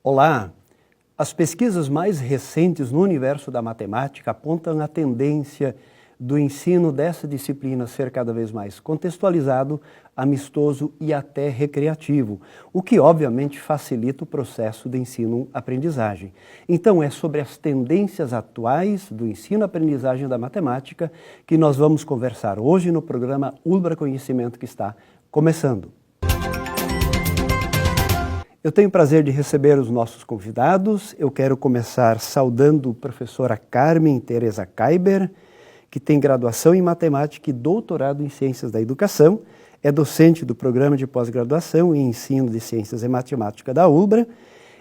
Olá! As pesquisas mais recentes no universo da matemática apontam a tendência do ensino dessa disciplina ser cada vez mais contextualizado, amistoso e até recreativo, o que obviamente facilita o processo de ensino-aprendizagem. Então é sobre as tendências atuais do ensino-aprendizagem da matemática que nós vamos conversar hoje no programa Ulbra Conhecimento que está começando. Eu tenho o prazer de receber os nossos convidados. Eu quero começar saudando a professora Carmen Teresa Kaiber, que tem graduação em Matemática e doutorado em Ciências da Educação, é docente do Programa de Pós-Graduação em Ensino de Ciências e Matemática da Ulbra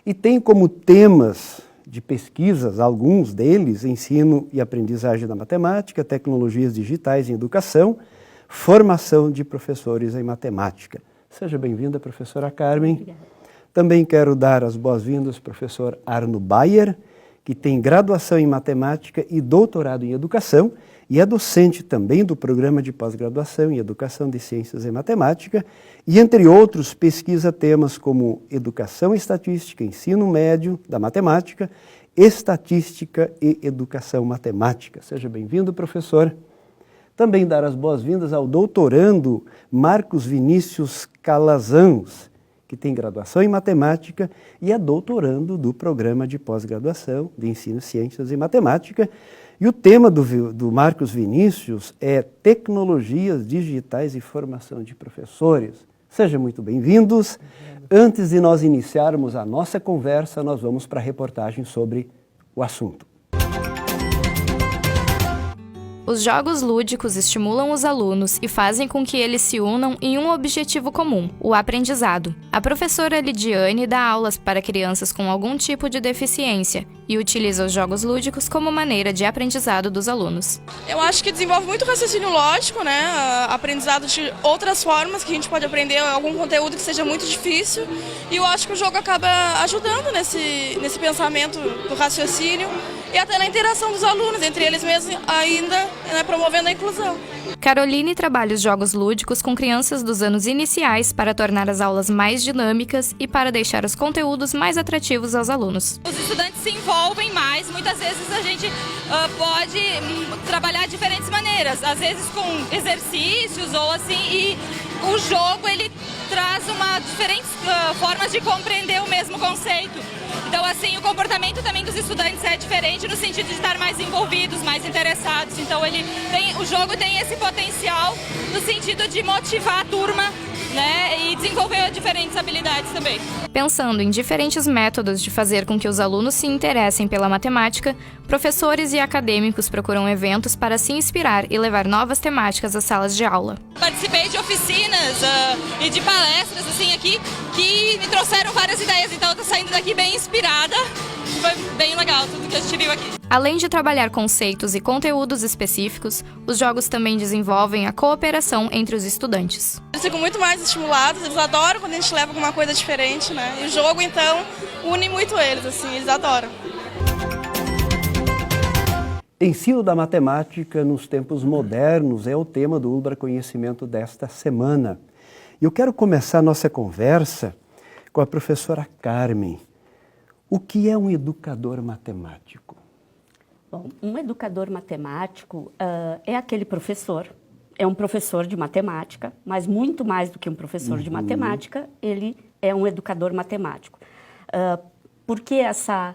e tem como temas de pesquisas, alguns deles, ensino e aprendizagem da matemática, tecnologias digitais em educação, formação de professores em matemática. Seja bem-vinda, professora Carmen. Obrigada. Também quero dar as boas-vindas ao professor Arno Bayer, que tem graduação em Matemática e doutorado em Educação e é docente também do Programa de Pós-Graduação em Educação de Ciências e Matemática e, entre outros, pesquisa temas como Educação e Estatística, Ensino Médio da Matemática, Estatística e Educação Matemática. Seja bem-vindo, professor. Também dar as boas-vindas ao doutorando Marcos Vinícius Calazans, que tem graduação em Matemática e é doutorando do Programa de Pós-Graduação de Ensino, Ciências e Matemática. E o tema do Marcos Vinícius é Tecnologias Digitais e Formação de Professores. Sejam muito bem-vindos. Antes de nós iniciarmos a nossa conversa, nós vamos para a reportagem sobre o assunto. Os jogos lúdicos estimulam os alunos e fazem com que eles se unam em um objetivo comum, o aprendizado. A professora Lidiane dá aulas para crianças com algum tipo de deficiência e utiliza os jogos lúdicos como maneira de aprendizado dos alunos. Eu acho que desenvolve muito raciocínio lógico, né? Aprendizado de outras formas que a gente pode aprender algum conteúdo que seja muito difícil. E eu acho que o jogo acaba ajudando nesse pensamento do raciocínio e até na interação dos alunos, entre eles mesmos ainda, né, promovendo a inclusão. Caroline trabalha os jogos lúdicos com crianças dos anos iniciais para tornar as aulas mais dinâmicas e para deixar os conteúdos mais atrativos aos alunos. Os estudantes se envolvem mais, muitas vezes a gente pode trabalhar de diferentes maneiras, às vezes com exercícios ou assim, e o jogo ele traz diferentes formas de compreender o mesmo conceito. Então, assim, o comportamento também dos estudantes é diferente no sentido de estar mais envolvidos, mais interessados. Então, o jogo tem esse potencial no sentido de motivar a turma, né, e desenvolver diferentes habilidades também. Pensando em diferentes métodos de fazer com que os alunos se interessem pela matemática, professores e acadêmicos procuram eventos para se inspirar e levar novas temáticas às salas de aula. Participei de oficinas e de palestras assim aqui que me trouxeram várias ideias, então eu tô saindo daqui bem inspirada. Foi bem legal tudo que a gente viu aqui. Além de trabalhar conceitos e conteúdos específicos, os jogos também desenvolvem a cooperação entre os estudantes. Eles ficam muito mais estimulados, eles adoram quando a gente leva alguma coisa diferente, né? E o jogo, então, une muito eles, assim, eles adoram. Ensino da matemática nos tempos modernos é o tema do Ulbra Conhecimento desta semana. E eu quero começar a nossa conversa com a professora Carmen. O que é um educador matemático? Bom, um educador matemático é aquele professor, é um professor de matemática, mas muito mais do que um professor de matemática, ele é um educador matemático. Por que essa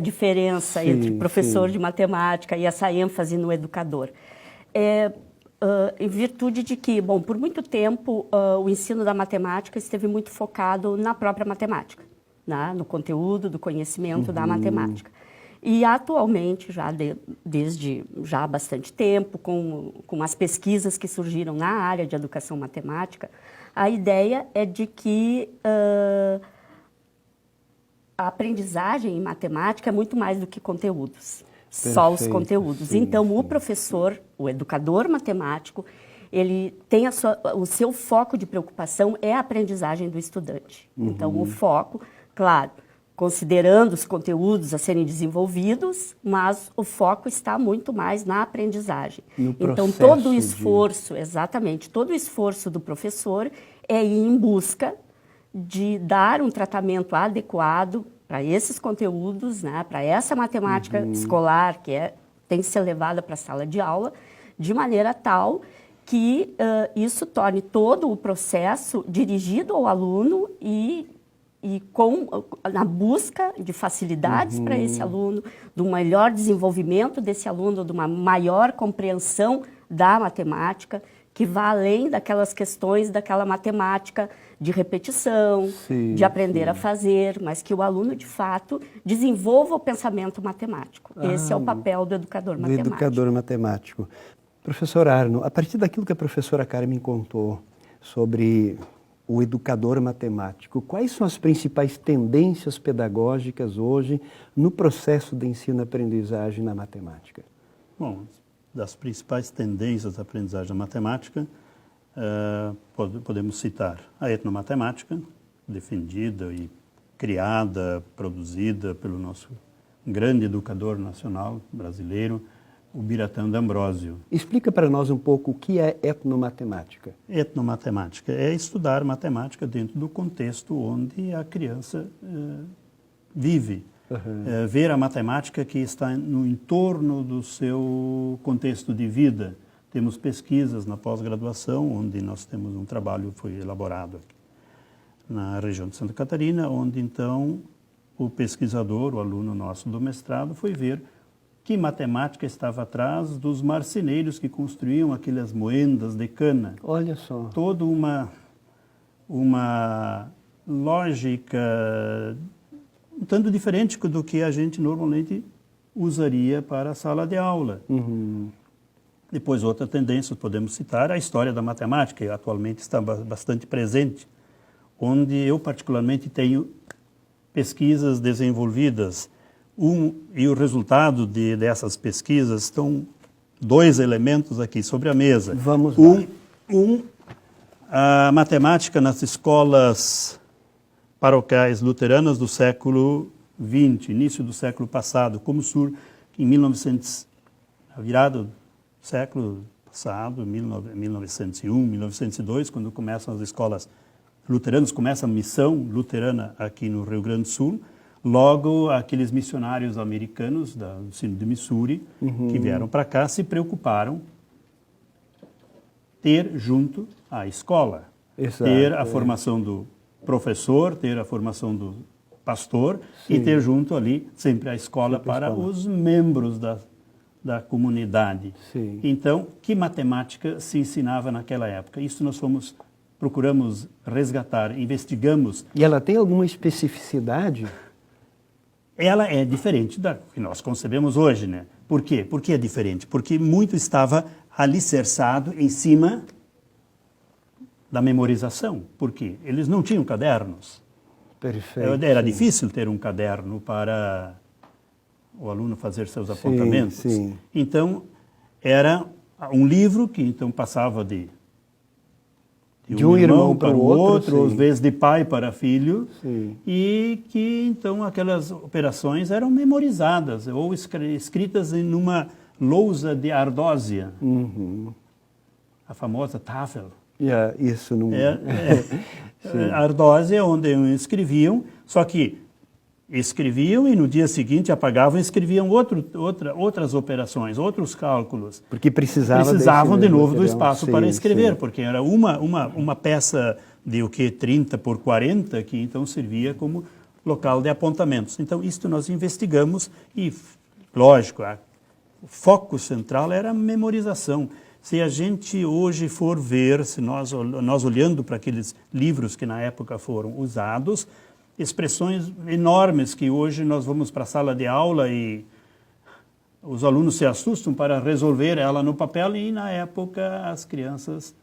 diferença entre professor de matemática e essa ênfase no educador? Em virtude de que, bom, por muito tempo o ensino da matemática esteve muito focado na própria matemática, né? No conteúdo do conhecimento da matemática. E atualmente, desde há bastante tempo, com as pesquisas que surgiram na área de educação matemática, a ideia é de que a aprendizagem em matemática é muito mais do que conteúdos, só os conteúdos. Sim, então, sim. o professor, o educador matemático, ele tem o seu foco de preocupação é a aprendizagem do estudante. Então, o foco, claro, considerando os conteúdos a serem desenvolvidos, mas o foco está muito mais na aprendizagem. Então, todo o esforço, exatamente, todo o esforço do professor é ir em busca de dar um tratamento adequado para esses conteúdos, né, para essa matemática escolar tem que ser levada para a sala de aula, de maneira tal que isso torne todo o processo dirigido ao aluno e na busca de facilidades para esse aluno, do melhor desenvolvimento desse aluno, de uma maior compreensão da matemática, que vá além daquelas questões daquela matemática de repetição, de aprender a fazer, mas que o aluno, de fato, desenvolva o pensamento matemático. Esse é o papel do educador matemático. Do educador matemático. Professor Arno, a partir daquilo que a professora Carmen contou sobre o educador matemático, quais são as principais tendências pedagógicas hoje no processo de ensino-aprendizagem na matemática? Bom, das principais tendências da aprendizagem da matemática, podemos citar a etnomatemática, defendida e criada, produzida pelo nosso grande educador nacional brasileiro, o Biratã D'Ambrosio. Explica para nós um pouco o que é etnomatemática. Etnomatemática é estudar matemática dentro do contexto onde a criança vive. Ver a matemática que está no entorno do seu contexto de vida. Temos pesquisas na pós-graduação, onde nós temos um trabalho que foi elaborado aqui na região de Santa Catarina, onde então o pesquisador, o aluno nosso do mestrado, foi ver que matemática estava atrás dos marceneiros que construíam aquelas moendas de cana. Olha só. Toda uma lógica um tanto diferente do que a gente normalmente usaria para a sala de aula. Depois, outra tendência, podemos citar a história da matemática, que atualmente está bastante presente, onde eu particularmente tenho pesquisas desenvolvidas. E o resultado dessas pesquisas estão 2 elementos aqui sobre a mesa. Vamos lá. A matemática nas escolas paroquiais luteranas do século XX, início do século passado, como surge em 1900, a virada do século passado, 1901, 1902, quando começam as escolas luteranas, começa a missão luterana aqui no Rio Grande do Sul. Logo, aqueles missionários americanos do ensino de Missouri, que vieram para cá, se preocuparam ter junto a escola, ter a formação do professor, ter a formação do pastor e ter junto ali sempre a escola para os membros da comunidade. Então, que matemática se ensinava naquela época? Isso nós procuramos resgatar, investigamos. E ela tem alguma especificidade? Ela é diferente da que nós concebemos hoje, né? Por quê? Por que é diferente? Porque muito estava alicerçado em cima da memorização. Por quê? Eles não tinham cadernos. Perfeito. Era difícil ter um caderno para o aluno fazer seus apontamentos. Então, era um livro que então passava de um irmão para o outro, às vezes de pai para filho, e que então aquelas operações eram memorizadas ou escritas em uma lousa de ardósia, a famosa Tafel. Isso não... A ardósia, onde escreviam, só que escreviam e no dia seguinte apagavam e escreviam outras operações, outros cálculos. Porque precisavam de novo do espaço para escrever, porque era uma peça de 30 por 40 que então servia como local de apontamentos. Então, isto nós investigamos e, lógico, o foco central era a memorização. Se a gente hoje for ver, se nós olhando para aqueles livros que na época foram usados, expressões enormes que hoje nós vamos para a sala de aula e os alunos se assustam para resolver ela no papel, e na época as crianças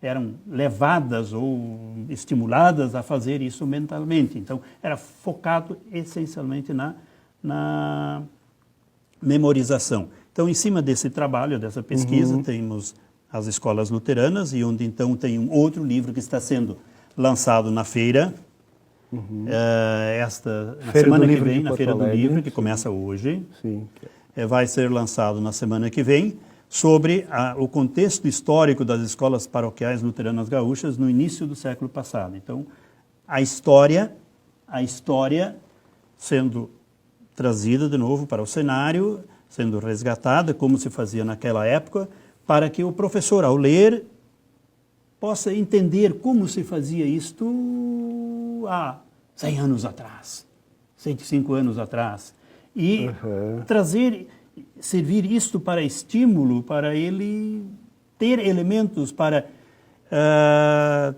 eram levadas ou estimuladas a fazer isso mentalmente. Então, era focado essencialmente na memorização. Então, em cima desse trabalho, dessa pesquisa, temos as escolas luteranas, e onde então tem um outro livro que está sendo lançado na feira, na semana que vem, na Feira do Livro, que começa hoje. Vai ser lançado na semana que vem, sobre o contexto histórico das escolas paroquiais luteranas gaúchas no início do século passado. Então, a história sendo trazida de novo para o cenário, sendo resgatada, como se fazia naquela época, para que o professor, ao ler, possa entender como se fazia isto há 100 anos atrás, 105 anos atrás. E servir isto para estímulo, para ele ter elementos para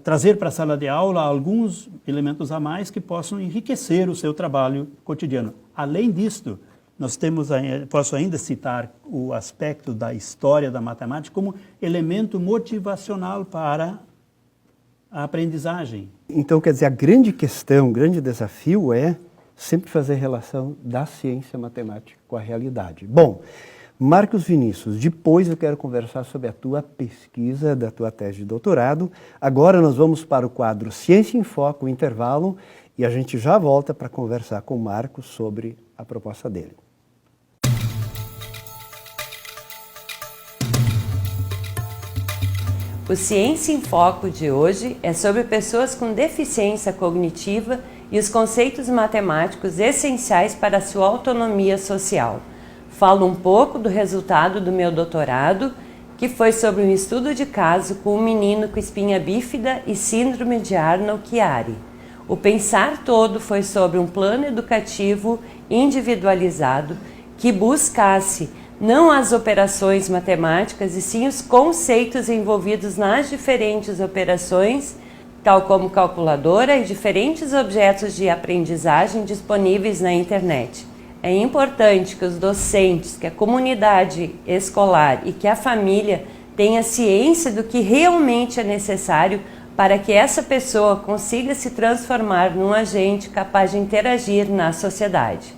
trazer para a sala de aula alguns elementos a mais que possam enriquecer o seu trabalho cotidiano. Além disto, posso ainda citar o aspecto da história da matemática como elemento motivacional para a aprendizagem. Então, quer dizer, a grande questão, o grande desafio é sempre fazer relação da ciência matemática com a realidade. Bom, Marcos Vinícius, depois eu quero conversar sobre a tua pesquisa da tua tese de doutorado. Agora nós vamos para o quadro Ciência em Foco, o intervalo, e a gente já volta para conversar com o Marcos sobre a proposta dele. O Ciência em Foco de hoje é sobre pessoas com deficiência cognitiva e os conceitos matemáticos essenciais para a sua autonomia social. Falo um pouco do resultado do meu doutorado, que foi sobre um estudo de caso com um menino com espinha bífida e síndrome de Arnold-Chiari. O pensar todo foi sobre um plano educativo individualizado que buscasse não as operações matemáticas e sim os conceitos envolvidos nas diferentes operações, tal como calculadora e diferentes objetos de aprendizagem disponíveis na internet. É importante que os docentes, que a comunidade escolar e que a família tenha ciência do que realmente é necessário para que essa pessoa consiga se transformar num agente capaz de interagir na sociedade.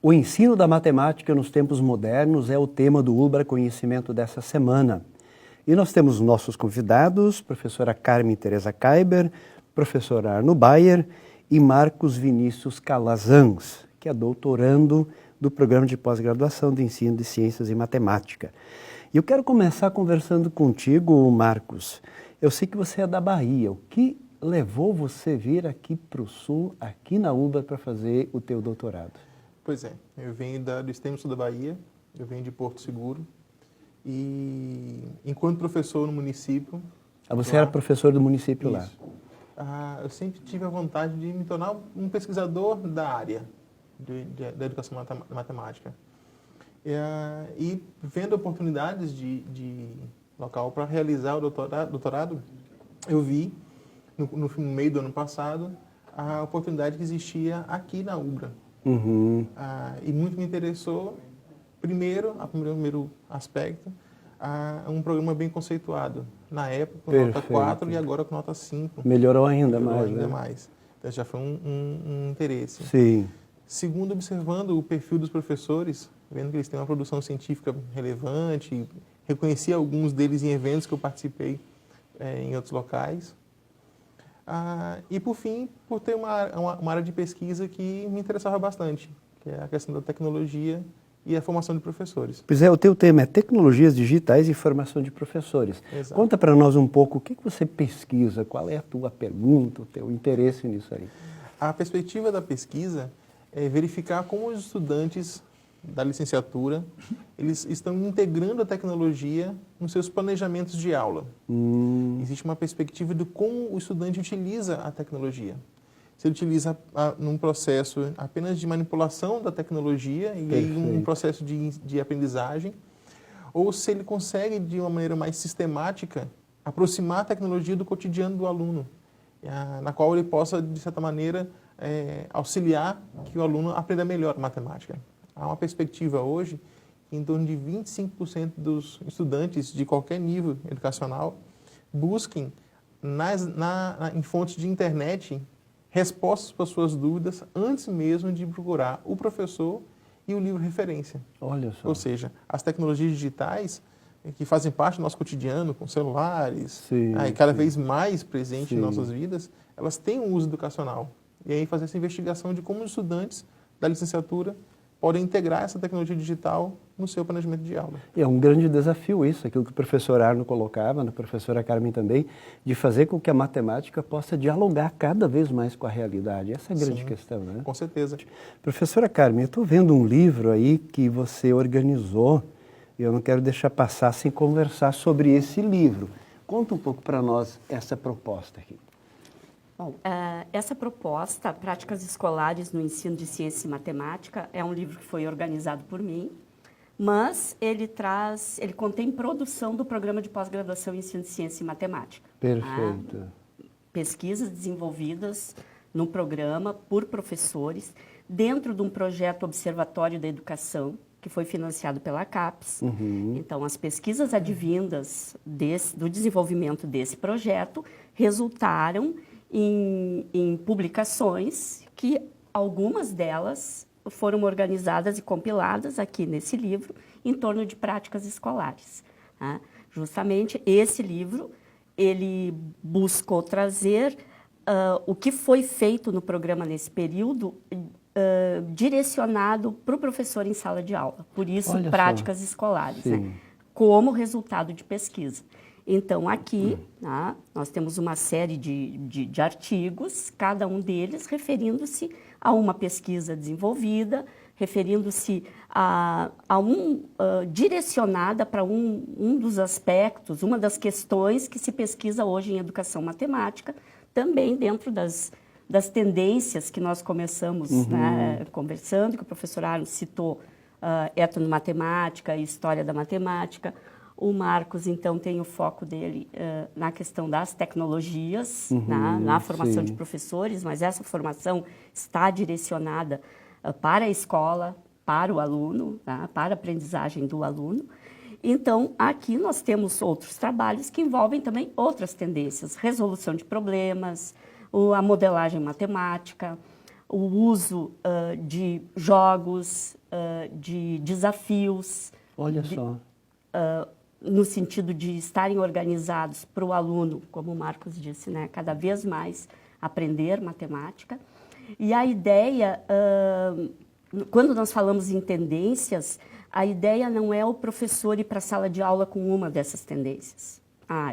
O ensino da matemática nos tempos modernos é o tema do Ulbra Conhecimento dessa semana. E nós temos nossos convidados, professora Carmen Teresa Kaiber, professor Arno Bayer e Marcos Vinícius Calazans, que é doutorando do Programa de Pós-Graduação de Ensino de Ciências e Matemática. E eu quero começar conversando contigo, Marcos. Eu sei que você é da Bahia. O que levou você a vir aqui para o Sul, aqui na Ulbra, para fazer o teu doutorado? Pois é, eu venho do extremo sul da Bahia, eu venho de Porto Seguro e enquanto professor no município... Você era professor do município lá? Eu sempre tive a vontade de me tornar um pesquisador da área da educação matemática. E vendo oportunidades de local para realizar o doutorado, eu vi no meio do ano passado a oportunidade que existia aqui na Ulbra. E muito me interessou, primeiro aspecto, um programa bem conceituado. Na época, com nota 4 e agora com nota 5. Melhorou ainda mais. Então já foi um interesse. Sim. Segundo, observando o perfil dos professores, vendo que eles têm uma produção científica relevante, reconheci alguns deles em eventos que eu participei em outros locais. E, por fim, por ter uma área de pesquisa que me interessava bastante, que é a questão da tecnologia e a formação de professores. Pois é, o teu tema é tecnologias digitais e formação de professores. Exato. Conta para nós um pouco o que você pesquisa, qual é a tua pergunta, o teu interesse nisso aí. A perspectiva da pesquisa é verificar como os estudantes da licenciatura, eles estão integrando a tecnologia nos seus planejamentos de aula. Existe uma perspectiva de como o estudante utiliza a tecnologia. Se ele utiliza num processo apenas de manipulação da tecnologia e aí um processo de aprendizagem, ou se ele consegue, de uma maneira mais sistemática, aproximar a tecnologia do cotidiano do aluno, na qual ele possa, de certa maneira, auxiliar que o aluno aprenda melhor matemática. Há uma perspectiva hoje que em torno de 25% dos estudantes de qualquer nível educacional busquem em fontes de internet respostas para suas dúvidas antes mesmo de procurar o professor e o livro referência. Olha só. Ou seja, as tecnologias digitais que fazem parte do nosso cotidiano, com celulares, e cada vez mais presentes em nossas vidas, elas têm um uso educacional. E aí fazer essa investigação de como os estudantes da licenciatura podem integrar essa tecnologia digital no seu planejamento de aula. É um grande desafio isso, aquilo que o professor Arno colocava, a professora Carmen também, de fazer com que a matemática possa dialogar cada vez mais com a realidade. Essa é a grande questão, né? Com certeza. Professora Carmen, eu estou vendo um livro aí que você organizou, e eu não quero deixar passar sem conversar sobre esse livro. Conta um pouco para nós essa proposta aqui. Bom, essa proposta, Práticas Escolares no Ensino de Ciência e Matemática, é um livro que foi organizado por mim, mas ele contém produção do Programa de Pós-Graduação em Ensino de Ciência e Matemática. Perfeito. Pesquisas desenvolvidas no programa por professores, dentro de um projeto Observatório da Educação, que foi financiado pela CAPES. Então, as pesquisas advindas do desenvolvimento desse projeto resultaram em publicações que algumas delas foram organizadas e compiladas aqui nesse livro em torno de práticas escolares. Né? Justamente esse livro, ele buscou trazer o que foi feito no programa nesse período direcionado para o professor em sala de aula. Por isso, Olha práticas só. escolares, Sim. né? Como resultado de pesquisa. Então, aqui, nós temos uma série de artigos, cada um deles referindo-se a uma pesquisa desenvolvida, referindo-se direcionada para um dos aspectos, uma das questões que se pesquisa hoje em educação matemática, também dentro das tendências que nós começamos conversando, que o professor Arno citou, etnomatemática e história da matemática. O Marcos, então, tem o foco dele na questão das tecnologias, na formação de professores, mas essa formação está direcionada para a escola, para o aluno, para a aprendizagem do aluno. Então, aqui nós temos outros trabalhos que envolvem também outras tendências, resolução de problemas, a modelagem matemática, o uso de jogos, de desafios. Olha só. No sentido de estarem organizados para o aluno, como o Marcos disse, né, cada vez mais aprender matemática. E a ideia, quando nós falamos em tendências, a ideia não é o professor ir para a sala de aula com uma dessas tendências.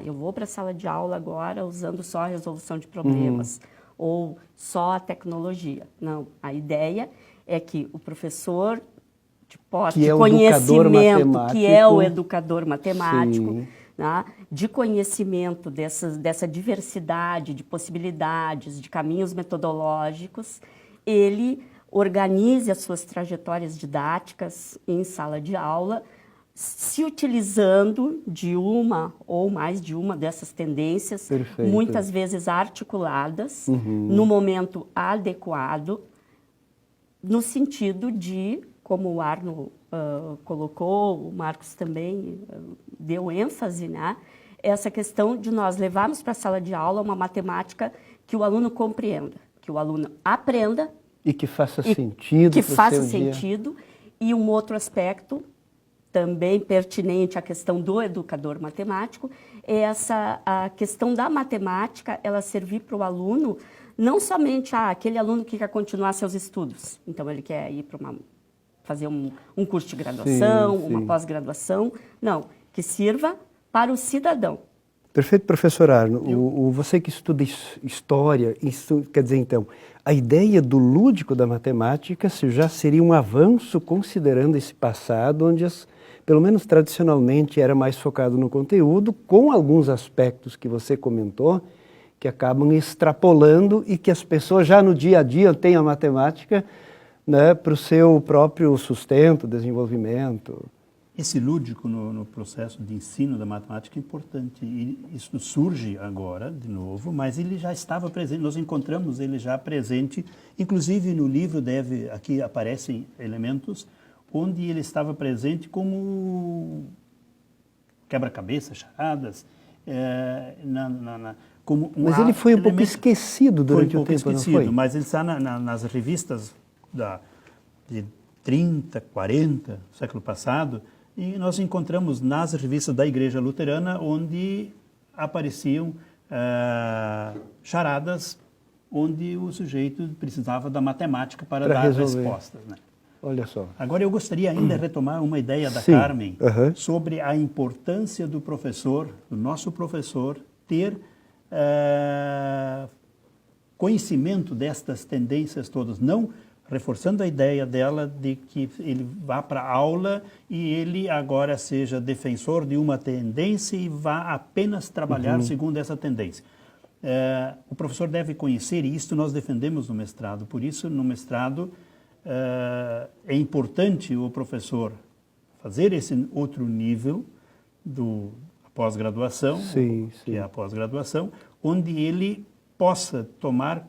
Eu vou para a sala de aula agora usando só a resolução de problemas ou só a tecnologia. Não, a ideia é que o professor de conhecimento, que é o educador matemático, né, de conhecimento dessa diversidade de possibilidades, de caminhos metodológicos, ele organize as suas trajetórias didáticas em sala de aula, se utilizando de uma ou mais de uma dessas tendências, muitas vezes articuladas, no momento adequado, no sentido de, como o Arno colocou, o Marcos também deu ênfase, né? Essa questão de nós levarmos para a sala de aula uma matemática que o aluno compreenda, que o aluno aprenda. E que faça sentido. Que faça sentido. E um outro aspecto, também pertinente à questão do educador matemático, é a questão da matemática, ela servir para o aluno, não somente aquele aluno que quer continuar seus estudos, então ele quer ir para fazer um curso de graduação, uma pós-graduação, não, que sirva para o cidadão. Perfeito, professor Arno. Você que estuda história, quer dizer, então, a ideia do lúdico da matemática já seria um avanço considerando esse passado, onde, pelo menos tradicionalmente, era mais focado no conteúdo, com alguns aspectos que você comentou, que acabam extrapolando e que as pessoas já no dia a dia têm a matemática, né, para o seu próprio sustento, desenvolvimento. Esse lúdico no processo de ensino da matemática é importante. E isso surge agora, de novo, mas ele já estava presente, nós encontramos ele já presente, inclusive no livro aqui aparecem elementos onde ele estava presente como quebra-cabeça, charadas, como mas ele foi um pouco esquecido durante o tempo, não foi? Mas ele está nas revistas de 30, 40, século passado, e nós encontramos nas revistas da Igreja Luterana onde apareciam charadas onde o sujeito precisava da matemática para dar resolver. respostas, né? Olha só. Agora, eu gostaria ainda de retomar uma ideia da Sim. Carmen Uhum. sobre a importância do professor, do nosso professor, ter conhecimento destas tendências todas, não reforçando a ideia dela de que ele vá para a aula e ele agora seja defensor de uma tendência e vá apenas trabalhar segundo essa tendência. O professor deve conhecer, e isto nós defendemos no mestrado, por isso no mestrado é importante o professor fazer esse outro nível do pós-graduação, que é a pós-graduação, onde ele possa tomar,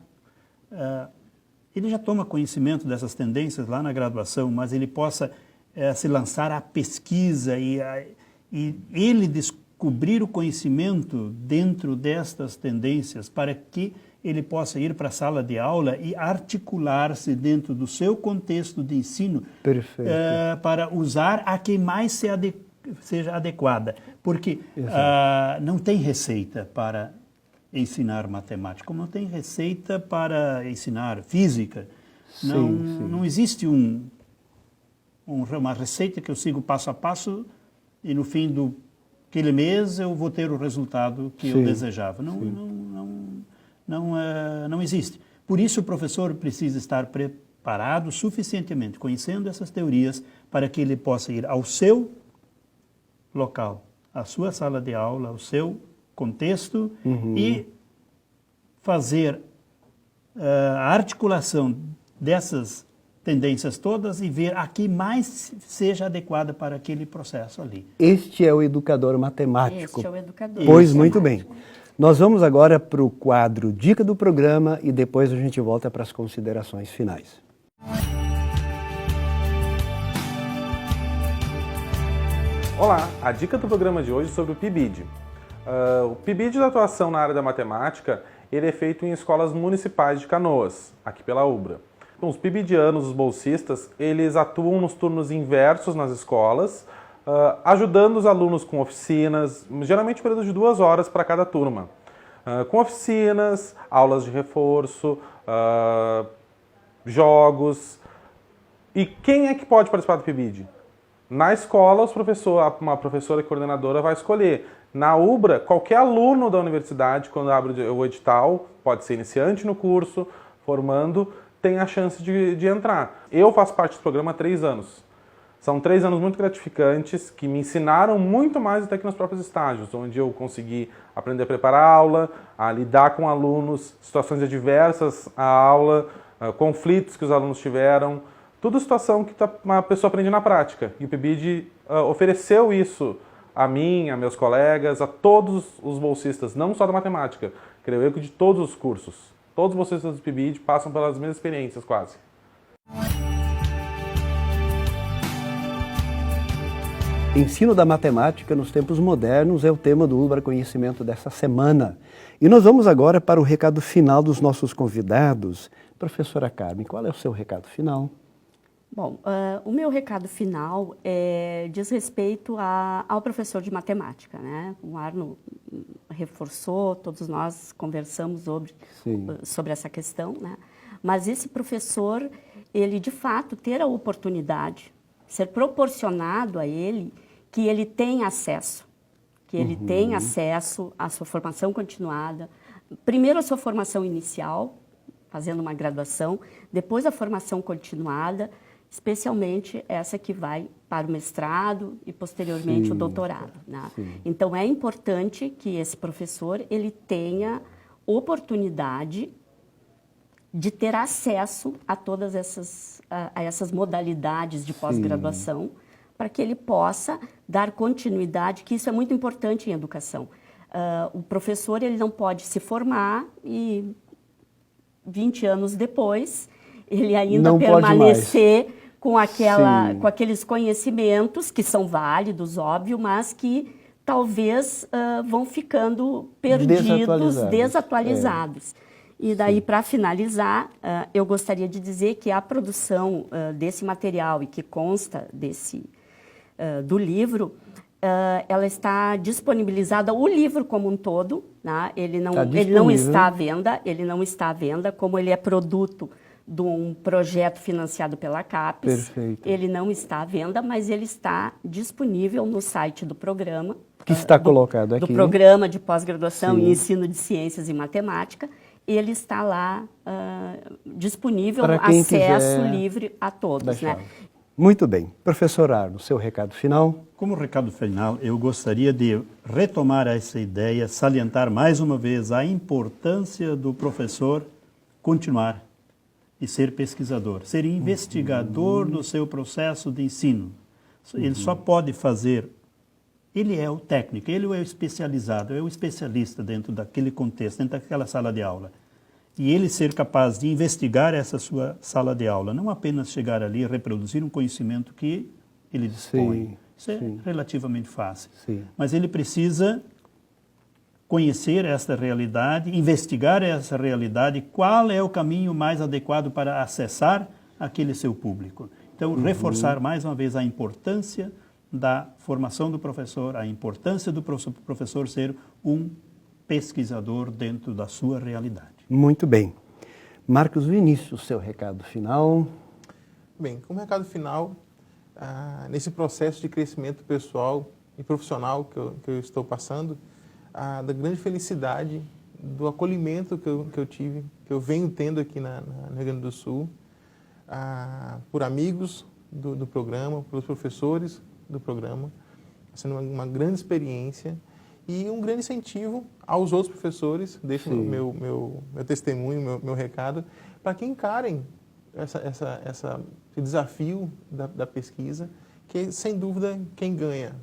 ele já toma conhecimento dessas tendências lá na graduação, mas ele possa se lançar à pesquisa e ele descobrir o conhecimento dentro destas tendências para que ele possa ir para a sala de aula e articular-se dentro do seu contexto de ensino para usar a que mais seja adequada. Porque não tem receita para ensinar matemática, como não tem receita para ensinar física. Não existe uma receita que eu sigo passo a passo e no fim daquele mês eu vou ter o resultado que eu desejava. Não existe. Por isso o professor precisa estar preparado suficientemente, conhecendo essas teorias, para que ele possa ir ao seu local, à sua sala de aula, ao seu contexto e fazer a articulação dessas tendências todas e ver a que mais seja adequada para aquele processo ali. Este é o educador matemático. Este é o educador. Pois muito bem. Nós vamos agora para o quadro Dica do Programa e depois a gente volta para as considerações finais. Olá, a dica do programa de hoje é sobre o PIBID. O PIBID da atuação na área da matemática, ele é feito em escolas municipais de Canoas, aqui pela UBRA. Então, os PIBIDianos, os bolsistas, eles atuam nos turnos inversos nas escolas, ajudando os alunos com oficinas, geralmente um período de 2 horas para cada turma. Com oficinas, aulas de reforço, jogos. E quem é que pode participar do PIBID? Na escola, uma professora e coordenadora vai escolher. Na UBRA, qualquer aluno da universidade, quando abre o edital, pode ser iniciante no curso, formando, tem a chance de entrar. Eu faço parte do programa há 3 anos. São 3 anos muito gratificantes, que me ensinaram muito mais até que nos próprios estágios, onde eu consegui aprender a preparar a aula, a lidar com alunos, situações adversas à aula, conflitos que os alunos tiveram, tudo situação que uma pessoa aprende na prática. E o PIBID ofereceu isso a mim, a meus colegas, a todos os bolsistas, não só da matemática, creio eu que de todos os cursos. Todos os bolsistas do PIBID passam pelas mesmas experiências, quase. Ensino da matemática nos tempos modernos é o tema do UBRA Conhecimento dessa semana. E nós vamos agora para o recado final dos nossos convidados. Professora Carmen, qual é o seu recado final? Bom, o meu recado final diz respeito ao professor de matemática, né? O Arno reforçou, todos nós conversamos sobre essa questão, né? Mas esse professor, ele de fato ter a oportunidade, ser proporcionado a ele, que ele tenha acesso, à sua formação continuada, primeiro a sua formação inicial, fazendo uma graduação, depois a formação continuada, especialmente essa que vai para o mestrado e posteriormente o doutorado, né? Então é importante que esse professor ele tenha oportunidade de ter acesso a todas essas modalidades de pós-graduação, para que ele possa dar continuidade, que isso é muito importante em educação. O professor ele não pode se formar e 20 anos depois ele ainda não permanecer com aqueles conhecimentos que são válidos, óbvio, mas que talvez vão ficando perdidos, desatualizados. E daí, para finalizar, eu gostaria de dizer que a produção desse material e que consta do livro ela está disponibilizada, o livro como um todo, né? Ele não está à venda, como ele é produto de um projeto financiado pela CAPES. Perfeito. Ele não está à venda, mas ele está disponível no site do programa. Que está colocado aqui. Do Programa de Pós-Graduação e Ensino de Ciências e Matemática. Ele está lá disponível, acesso livre a todos, né? Muito bem. Professor Arno, seu recado final? Como recado final, eu gostaria de retomar essa ideia, salientar mais uma vez a importância do professor continuar e ser pesquisador, ser investigador do seu processo de ensino. Ele só pode fazer, ele é o técnico, ele é o especializado, é o especialista dentro daquele contexto, dentro daquela sala de aula. E ele ser capaz de investigar essa sua sala de aula, não apenas chegar ali e reproduzir um conhecimento que ele dispõe. Isso é relativamente fácil. Mas ele precisa conhecer essa realidade, investigar essa realidade, qual é o caminho mais adequado para acessar aquele seu público. Então, reforçar mais uma vez a importância da formação do professor, a importância do professor ser um pesquisador dentro da sua realidade. Muito bem. Marcos Vinícius, seu recado final. Bem, como recado final, nesse processo de crescimento pessoal e profissional que eu estou passando, da grande felicidade, do acolhimento que eu tive, que eu venho tendo aqui no Rio Grande do Sul, por amigos do programa, pelos professores do programa, sendo uma grande experiência e um grande incentivo aos outros professores. Deixo meu testemunho, meu recado, para que encarem esse desafio da pesquisa, que sem dúvida quem ganha,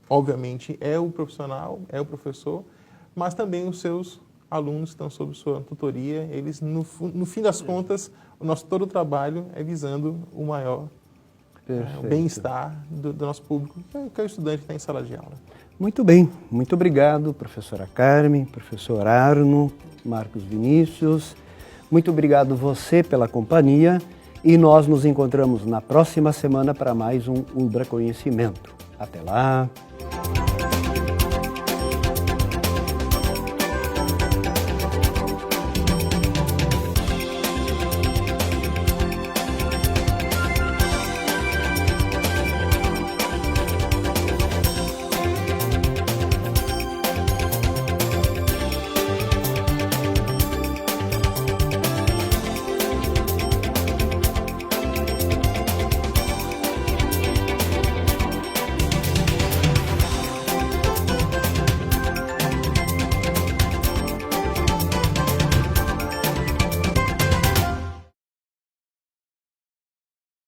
obviamente, é o profissional, é o professor, mas também os seus alunos que estão sob sua tutoria. Eles, no fim das contas, todo o trabalho é visando o maior bem-estar do nosso público, que é o estudante que está em sala de aula. Muito bem, muito obrigado, professora Carmen, professor Arno, Marcos Vinícius. Muito obrigado você pela companhia e nós nos encontramos na próxima semana para mais um Ubra Conhecimento. Até lá!